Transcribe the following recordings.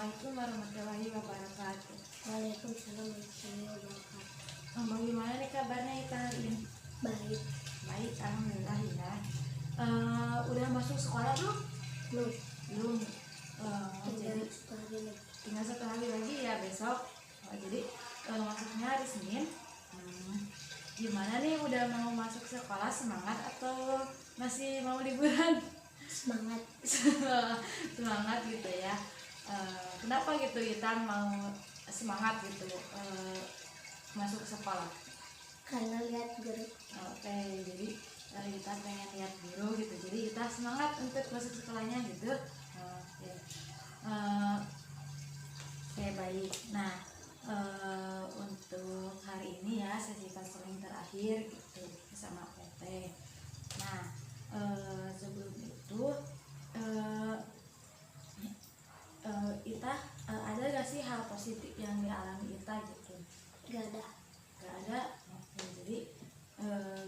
Assalamualaikum warahmatullahi wabarakatuh. Waalaikumsalam warahmatullahi wabarakatuh. Bagaimana nih kabarnya Ita hari ini? Baik. Baik, alhamdulillah ya. Udah masuk sekolah belum? Belum. Belum. Tinggal Jadi satu hari lagi. tinggal 1 hari lagi ya besok. Jadi masuknya hari Senin. Gimana nih, udah mau masuk sekolah, semangat atau masih mau liburan? Semangat. Semangat gitu ya. Kenapa gitu Ita mau semangat gitu masuk sekolah? Karena lihat guru. Oke, jadi kita pengen lihat guru gitu, jadi kita semangat untuk masuk sekolahnya gitu. Oke. Oke, baik. Nah, untuk hari ini ya sesi konseling terakhir gitu bersama PT. Nah, sebelum itu Ita ada gak sih hal positif yang dialami Ita gitu? Gak ada. Gak ada. Oke, jadi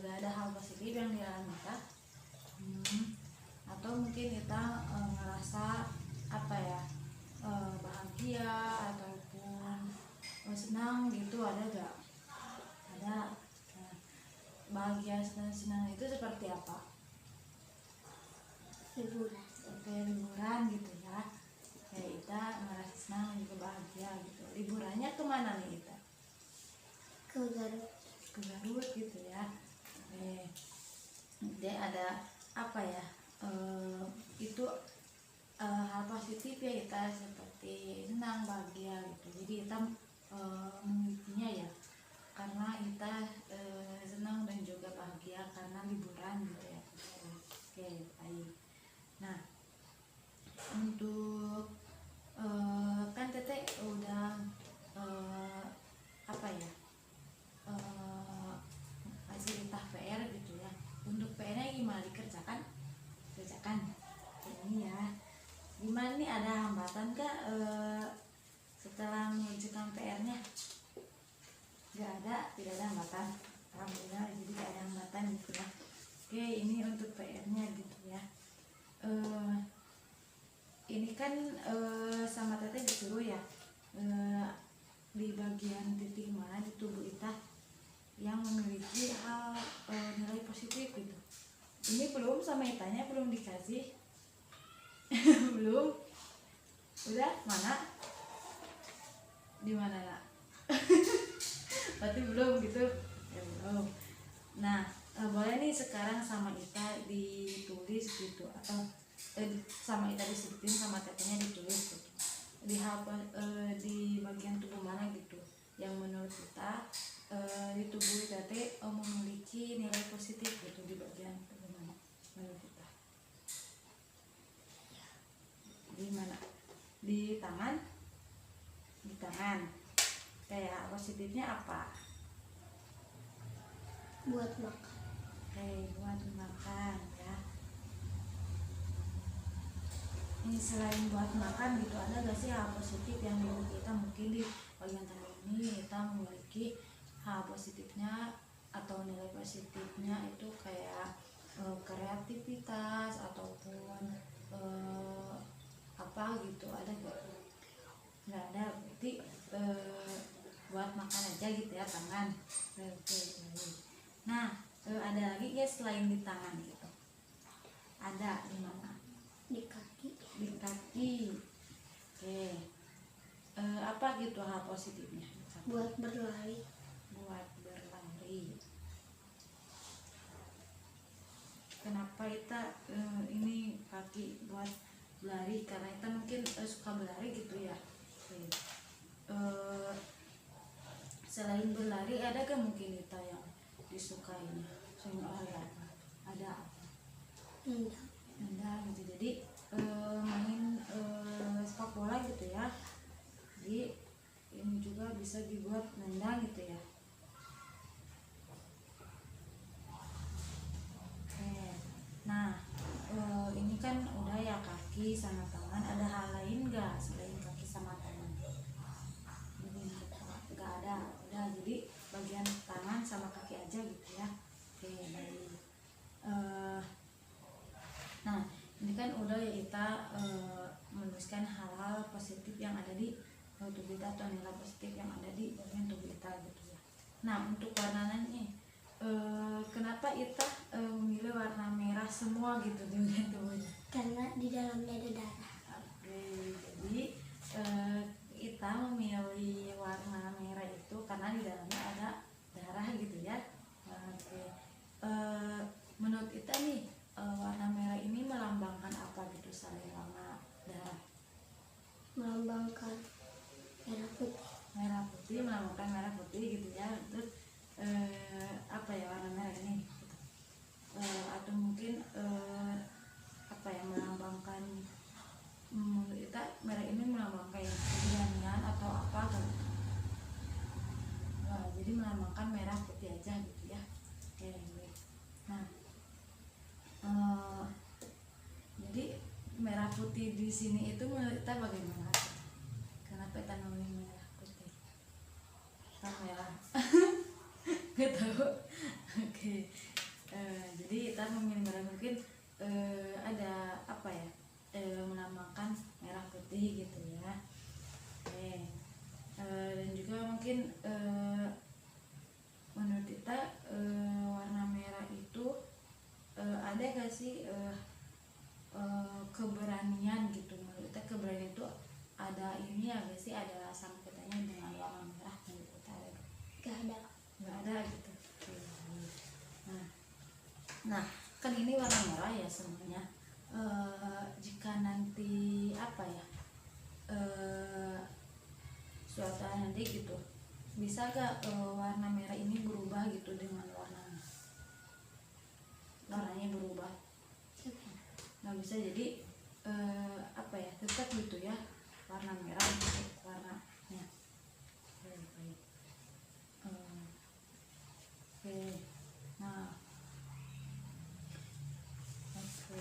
gak ada hal positif yang dialami Ita. Atau mungkin Ita ngerasa apa ya, bahagia ataupun senang gitu, ada gak? Ada. Nah, bahagia senang itu seperti apa? Liburan. Oke, liburan gitu ya. Kayak Ita merasa senang juga bahagia gitu. Liburannya kemana nih Ita? Ke Garut. Ke Garut gitu ya. Oke. Jadi ada apa ya? Itu hal positif ya Ita, seperti senang, bahagia gitu. Jadi Ita memilikinya ya karena Ita senang dan juga bahagia karena liburan gitu ya. Oke, baik. Nah, untuk kan Teteh udah apa ya, kasih Itah PR gitu ya. Untuk PR-nya gimana, dikerjakan? Kerjakan ini ya. Gimana nih, ada hambatan kah setelah mengerjakan PR-nya? Gak ada, tidak ada hambatan. Alhamdulillah, jadi gak ada hambatan gitu ya. Oke, ini untuk PR-nya gitu ya. Ini kan sama Teteh disuruh ya, di bagian titik mana di tubuh Ita yang memiliki hal nilai positif gitu. Ini belum sama Itanya, belum dikasih. Belum. Udah mana? Di mana nak? Berarti belum gitu ya, belum. Nah, boleh nih sekarang sama Ita ditulis gitu, atau sama Ita disebutin, sama Tetenya ditulis gitu. Di bagian tubuh mana gitu yang menurut kita di tubuh Ita memiliki nilai positif gitu, di bagian tubuh mana menurut kita? Di mana? Di tangan? Di tangan. Kayak positifnya apa? Buat makan. Oke, buat makan ya. Ini selain buat makan gitu, ada gak sih hal positif yang dimiliki kita? Mungkin di bagian tangan ini kita memiliki hal positifnya atau nilai positifnya itu kayak kreativitas ataupun apa gitu, ada gak? Nggak ada, berarti buat makan aja gitu ya tangan. Oke. Nah, ada lagi ya selain di tangan gitu? Ada di mana? Di kaki. Di kaki. Oke. Apa gitu hal positifnya? Buat berlari. Buat berlari. Kenapa Ita ini kaki buat berlari? Karena Ita mungkin suka berlari gitu ya. Oke. Selain berlari, ada gak mungkin Ita yang disukainya selain olahraga? Ada apa? Enggak gitu. Jadi main sepak bola gitu ya. Jadi ini juga bisa dibuat nendang gitu ya. Oke. Nah, ini kan udah ya kaki sama tangan. Ada hal lain nggak selain kaki sama tangan? Nggak ada. Udah, jadi bagian tangan sama kaki aja gitu ya. Oke, baik. Nah, ini kan udah ya kita menuliskan hal-hal positif positif yang ada di tubuh kita atau nilai positif yang ada di bagian tubuh kita gitu ya. Nah untuk warnanya nih, kenapa kita memilih warna merah semua gitu di bagian tubuhnya? Karena di dalamnya ada darah. Oke, jadi kita memilih warna merah itu karena di dalamnya ada darah gitu ya. Oke, menurut kita nih warna merah ini melambangkan apa gitu selain warna darah? Melambangkan merah putih. Merah putih, melambangkan merah putih gitu ya. Terus apa ya warna merah ini? Gitu. Atau mungkin apa ya melambangkan menurut kita merah ini melambangkan keberanian atau apa gitu. Nah, jadi melambangkan merah putih aja gitu ya. Oke, baik. Nah, jadi merah putih di sini itu menurut kita bagaimana? Kenapa kita memilih merah putih? Tahu ya? Gak tahu. Oke. Jadi kita memilih merah mungkin ada apa ya? Melambangkan merah putih gitu ya. Oke. Dan juga mungkin menurut kita warna merah itu ada gak sih keberanian gitu? Menurut kita keberanian itu ada ini ya gak sih, ada sangkutannya dengan warna merah menurut kita ada gak? Gak ada. Nggak ada gitu. Oke. Nah kan ini warna merah ya semuanya. Jika nanti apa ya suatu hari nanti gitu, bisa gak warna merah ini berubah gitu dengan warnanya berubah? Nggak bisa, jadi apa ya tetap gitu ya warna merah untuk warnanya. Oke. Oke. Nah, oke.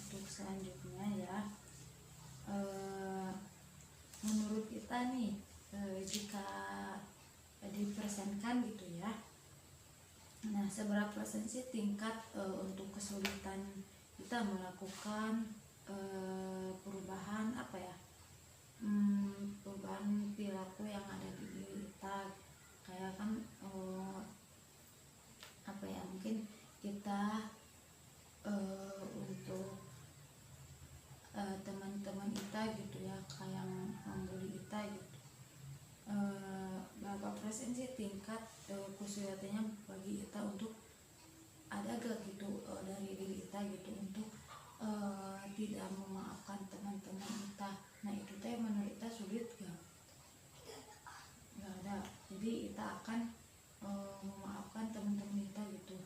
Untuk selanjutnya ya, menurut kita nih, jika dipersenkan gitu ya, nah seberapa persen sih tingkat untuk kesulitan kita melakukan perubahan apa ya, perubahan perilaku yang ada di diri kita, kayak kan apa ya, mungkin kita untuk teman-teman kita gitu ya, kayak membuli kita gitu, berapa persen sih tingkat kesulitannya bagi kita untuk ada gak gitu dari diri kita gitu untuk tidak memaafkan teman-teman kita. Nah itu teh menurut kita sulit gak? Gak ada. Jadi kita akan memaafkan teman-teman kita gitu.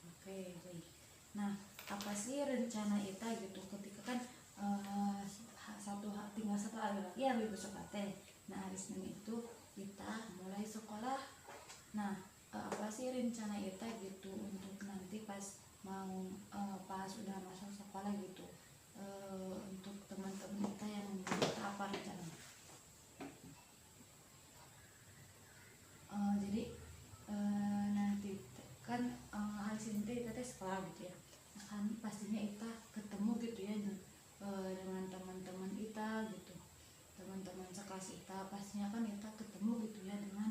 Oke, baik. Nah apa sih rencana kita gitu ketika kan tinggal satu hari lagi ya ibu sekolah teh. Nah hari Senin itu kita mulai sekolah. Nah apa sih rencana kita gitu untuk nanti pas mau pas udah masuk sekolah gitu, untuk teman-teman kita yang kita apa rencananya? Jadi nanti kan hari Senin kita sekolah gitu ya. Nah, kan pastinya kita ketemu gitu ya dengan teman-teman kita gitu, teman-teman sekelas kita, pastinya kan kita ketemu gitu ya dengan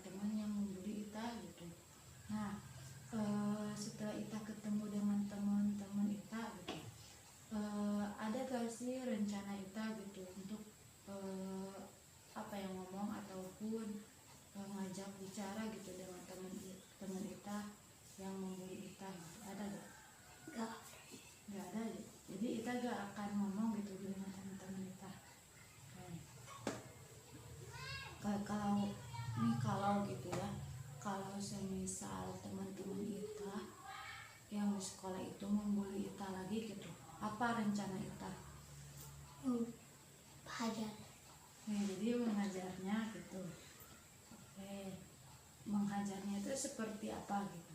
teman yang membuli kita gitu. Nah setelah kita ketemu dengan teman-teman kita gitu, ada gak sih rencana kita gitu untuk apa yang ngomong ataupun ngajak bicara gitu dengan teman kita yang membuli kita gitu. Ada gak? Gak ada. Jadi kita gak akan ngomong gitu dengan teman-teman kita. Kalau gitu ya, kalau semisal teman-teman kita yang di sekolah itu membuli kita lagi gitu, apa rencana kita? Hajar. Nah, jadi mengajarnya gitu. Oke, menghajarnya itu seperti apa gitu?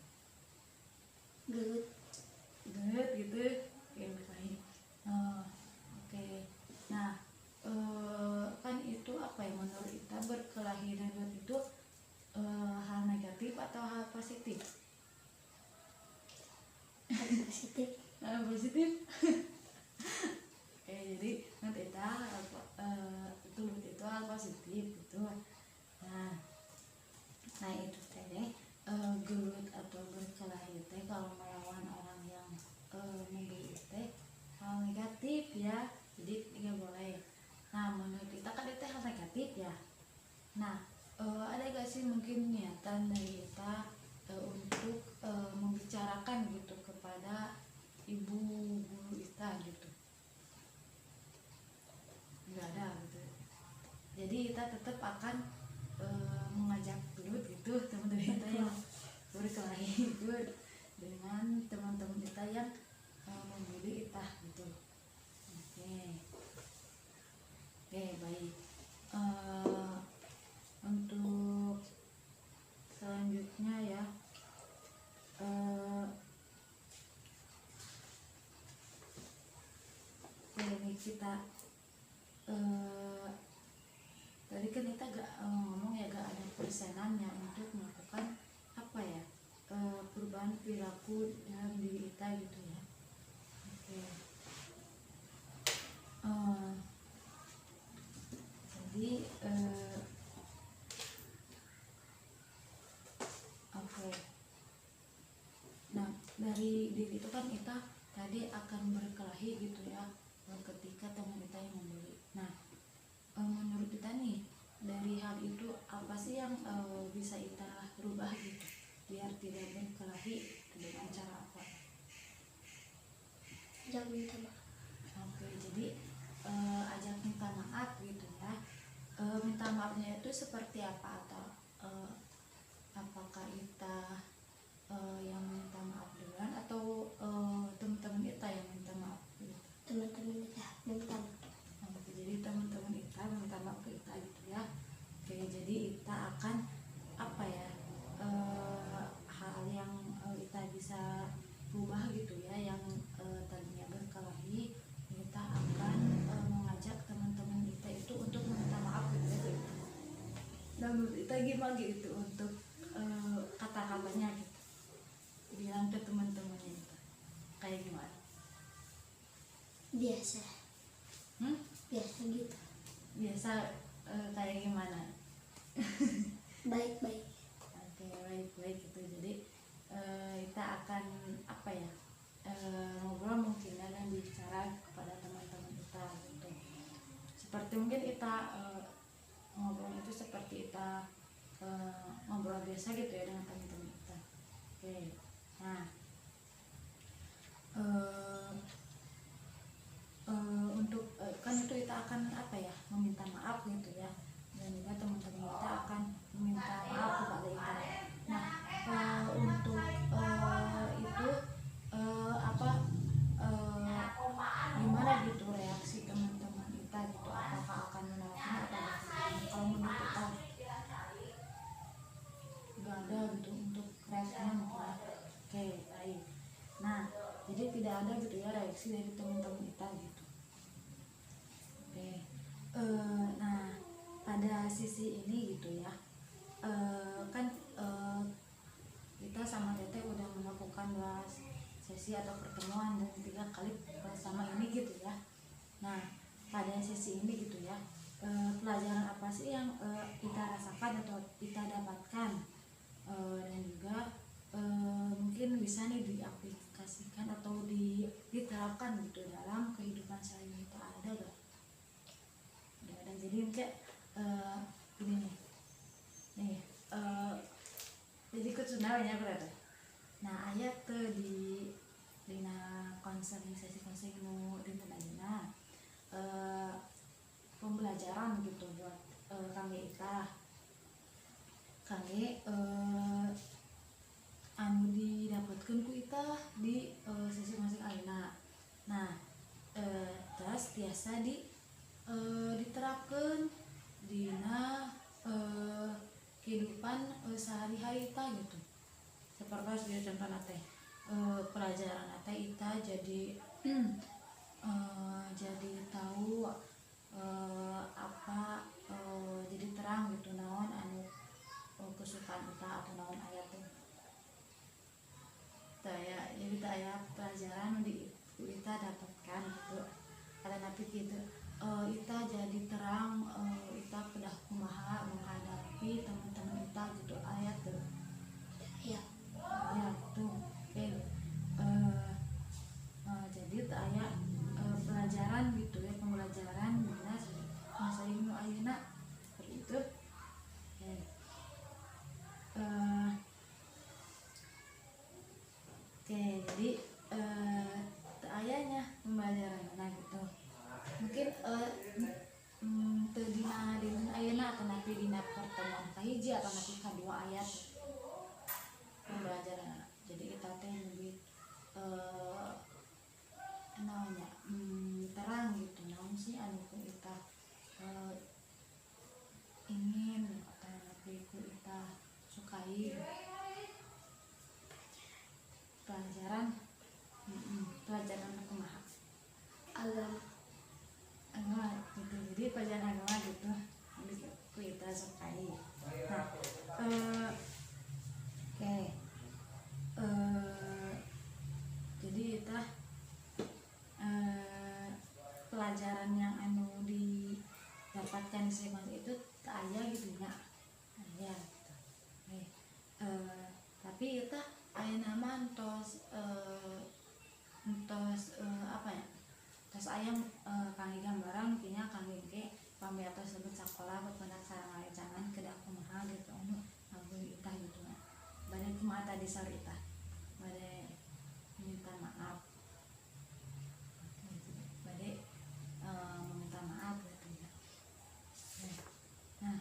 Gelut gitu. Oke, baik. Oke. Nah kan itu apa ya, menurut kita berkelahi dan gelut itu hal negatif atau hal positif? Positif. Hal positif. Jadi nanti kita positif gitu. Nah itu teh gelut atau berkelahi teh kalau melawan orang yang membeli teh hal negatif ya, jadi nggak boleh. Nah menurut kita kan itu hal negatif ya. Nah ada gak sih mungkin niatan dari kita untuk membicarakan gitu kepada ibu guru kita gitu? Nggak ada gitu. Jadi kita tetap akan mengajak dulu gitu teman-teman kita yang berkelahi gitu dengan teman-teman kita yang membuli kita gitu. Oke, baik. Untuk selanjutnya ya, ini kita tadi kan kita gak ngomong ya, gak ada persenannya untuk melakukan apa ya, perubahan perilaku dalam diri kita gitu ya. Oke. Jadi oke. Nah dari diri itu kan kita tadi akan berkelahi gitu ya ketika teman kita yang membeli. Nah menurut kita nih, dari hal itu apa sih yang bisa kita rubah gitu biar tidak berkelahi, dengan cara apa? Jangan minta maaf. Oke, jadi ajak minta maaf gitu ya. Minta maafnya itu seperti apa, atau apakah kita yang minta maaf duluan atau teman-teman kita yang minta maaf gitu? Teman-teman kita minta maaf. Oke, jadi teman-teman kita minta maaf ke kita gitu ya. Oke, jadi kita akan apa ya, hal yang kita bisa rubah gitu ya, yang tadinya berkelahi, kita akan mengajak teman-teman kita itu untuk meminta maaf gitu ya. Dan menurut kita gimana gitu untuk kata-katanya gitu, bilang ke teman-temannya itu kayak gimana? Biasa gitu. Biasa kayak gimana? Baik-baik. Oke, baik-baik gitu. Jadi kita akan apa ya, ngobrol mungkin dan bicara kepada teman-teman kita gitu. Seperti mungkin kita ngobrol itu seperti kita ngobrol biasa gitu ya dengan teman-teman kita. Oke, nah untuk kan itu kita akan apa ya, meminta maaf gitu ya, dan juga teman-teman kita akan meminta maaf kepada kita. Nah untuk itu apa gimana gitu reaksi teman-teman kita gitu, apakah akan menolaknya atau bagaimana? Kalau menurut kita nggak ada gitu untuk reaksinya mungkin. Oke, baik. Nah jadi tidak ada gitu ya reaksi dari teman-teman kita gitu. Oke, nah pada sisi ini gitu ya, kan kita sama Teteh udah melakukan 2 sesi atau pertemuan dan 3 kali bersama ini gitu ya. Nah pada sesi ini gitu ya, pelajaran apa sih yang kita rasakan atau kita dapatkan, dan juga mungkin bisa nih diaplikasikan atau diterapkan gitu dalam kehidupan sehari-hari kita, ada gak? Dan jadi mungkin ini nih jadi ikut sunawanya berarti. Nah ayat tuh di konseling, sesi konseling nu dinten ayeuna pembelajaran gitu buat kangge kita, kangge anu didapatkan ku kita di sesi masing ayeuna. Nah terus biasa diterapkan dina kehidupan sehari-hari kita gitu. Seperti contoh teh pelajaran teh kita jadi jadi tahu apa jadi terang gitu naon anu kesukaan kita atau naon ayat teh. Ya, jadi aya pelajaran di kita dapatkan gitu. Karena nanti gitu kita jadi terang, kita mah gitu ku ita sukai. Nah, oke. Jadi ita pelajaran yang anu didapatkan di sekolah itu tak aya gitu ya. Aya gitu. Tapi ita aya nama entos apa ya? Terus ayam kangge gambaran mungkinnya kangge ke pamiatos sebut sakola bependak sareng jangan kedak kumaha gitu anu ampun itah gitu nah. Bade kumaha tadi sarita. Bade minta maaf. Bade meminta maaf gitu ya. Nah,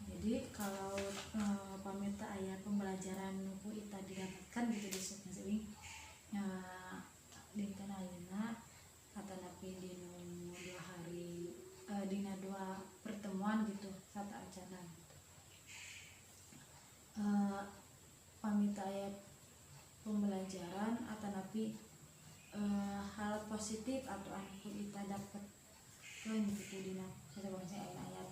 jadi kalau pamita aya pembelajaran nu ita didapatkan gitu di sini dinten ayeuna atanapi dina 2 hari dina 2 pertemuan gitu satu acara gitu. Pamita aya pembelajaran atanapi hal positif atau anu kita dapat gitu dina sabangsa ayat.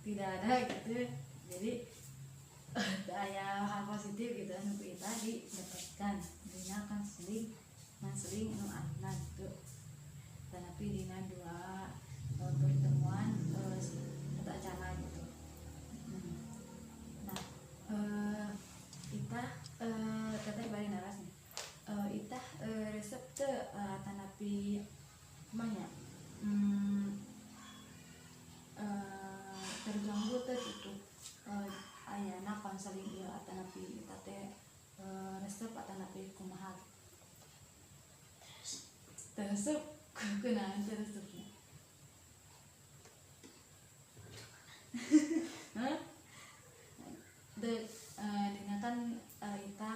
Tidak ada gitu. Jadi aya hal positif gitu anu kita didapatkan dina kan seling anu ayeuna gitu. Tapi dina 2 pertemuan atau acara gitu. Nah, kita teteh bari naras nih. Ita resep teu tanapi manya terganggu teh gitu ayana konseling ieu atanapi ita teh resep atanapi kumaha resep kunaon teh resepna. Dina kan ita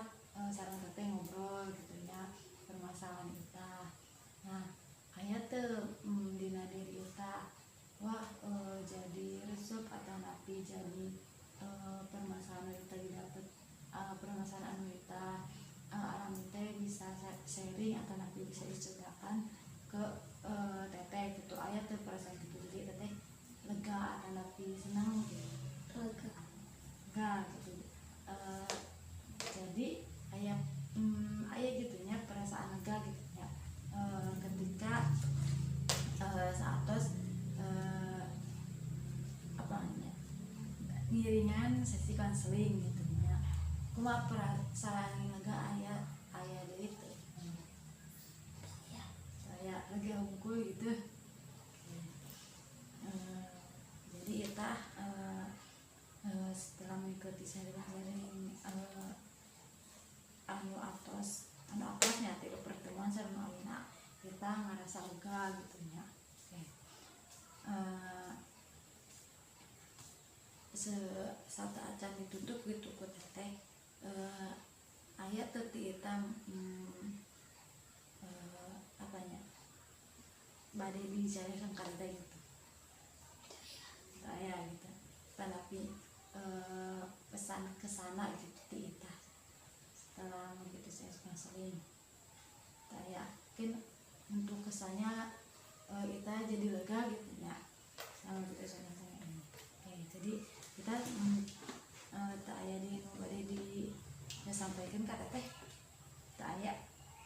sareng teteh ngobrol gitu ya permasalahan ita. Nah, aya teu dina diri ita wah jadi resep atanapi jadi permasalahan ita didapet permasalahan anu ita alami teh bisa sharing atanapi bisa diceritakan ke teteh gitu. Aya teu perasaan gitu jadi teteh lega atanapi senang gitu. Lega gitu. Jadi aya gitunya perasaan lega gitu ya. Ketika saatos apa namanya ngiringan sesi konseling gitu ya. Kumaha perasaan lega aya deui teh. Ya, saya lega hungkul gitu. Jadi ita setelah mengikuti sharing anu apasnya tiga pertemuan sareng ayeuna kita ngerasa lega gitu nya. Satu acan ditutup gitu ku teteh aya teu ti ita apanya bade dicairkan kareta gitu. Aya gitu. Tanapi pesan kesana gitu ti ita setelah begitu saya konseling. Saya yakin untuk kesannya ita jadi lega gitu ya sama gitu saya ini. Jadi kita tak aya di nu bade disampaikan ka teteh tak aya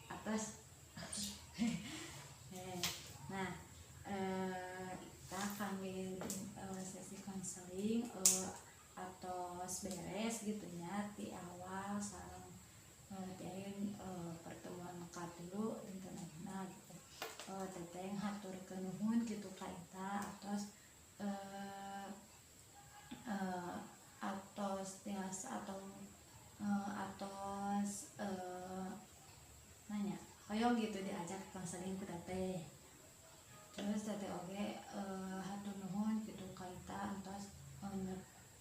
atas. Nah, kita kami sesi konseling atau beres gitu ya di awal sareng ti ayeun pertemuan ka dulu dinten ayeuna gitu. Teteh ngaturkeun nuhun gitu ka ita atos nanya hoyong gitu diajak konseling ku teteh. Terus teteh oge hatur nuhun gitu ka ita antos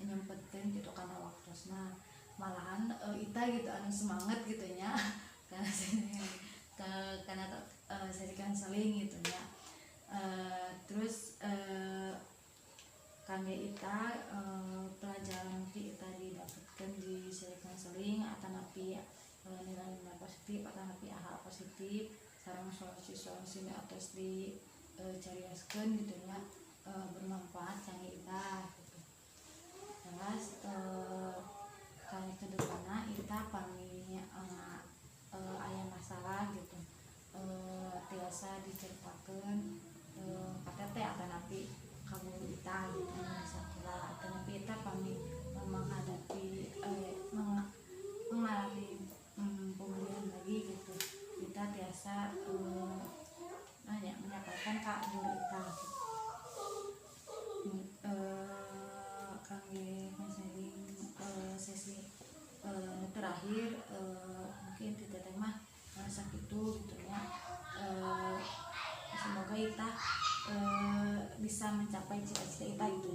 nyempetkeun gitu kana waktosna. Malahan ita gitu anu semangat gitu nya karena sesi konseling gitu nya. Terus kangge ita pelajaran ita didapatkan di sesi konseling atanapi nilai positif atau tapi hal positif sarang solusi-solusi atas di cariaskeun gitu nya bermanfaat canggih kita gitu. Terus kali kedepanna kita pami aya masalah gitu tiasa diceritakeun KTT atau napi kamu kita gitu sakulah atau napi kita pami menghadapi mengalami pemulihan lagi gitu kita tiasa menyampaikan kak guru kita kami konseling sesi terakhir mungkin tidak tema sakit itu gitu ya semoga kita bisa mencapai cita-cita kita gitu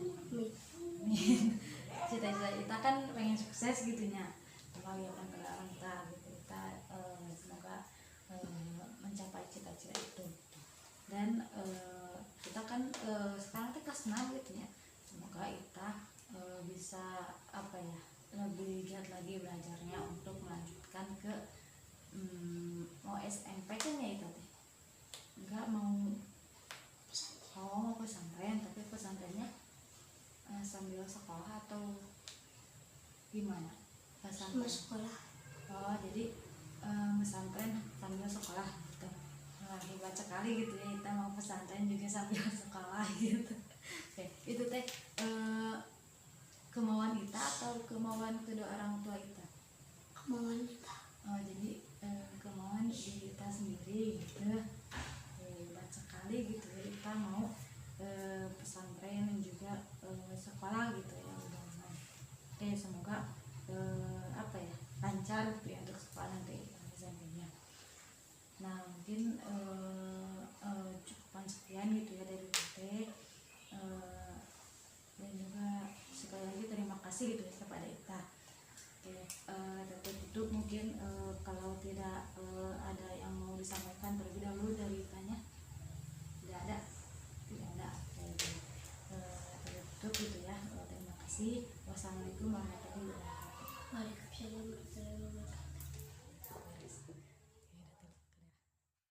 cita-cita kita kan pengen sukses gitu ya membahagiakan kedua kita gitu kita semoga mencapai cita-cita itu dan kita kan sekarang kita kelas 6 gitu ya semoga kita bisa apa ya lebih giat lagi belajarnya untuk melanjutkan ke mau SMP kan ya itu teh enggak mau pesantren tapi pesantrennya sambil sekolah atau gimana pesantren sekolah. oh jadi pesantren sambil sekolah gitu hebat sekali gitu ya kita mau pesantren juga sambil sekolah gitu. Oke, itu teh kemauan kita atau kemauan kedua orang tua kita Kemauan kita. oh jadi kemauan diri kita sendiri gitu hebat sekali gitu ya kita mau pesantren dan juga sekolah gitu ya mudah-mudahan. Oke semoga apa ya lancar gitu ya untuk sekolah nanti pesantrennya. Nah mungkin cukupan sekian gitu ya dari kita dan juga sekali lagi terima kasih gitu ya kepada Ita. Oke, tapi itu mungkin kalau tidak ada yang mau disampaikan terlebih dahulu dari Itanya tidak ada. Tutup gitu ya. Terima kasih. Wassalamualaikum warahmatullahi wabarakatuh. Waalaikumsalam warahmatullahi wabarakatuh.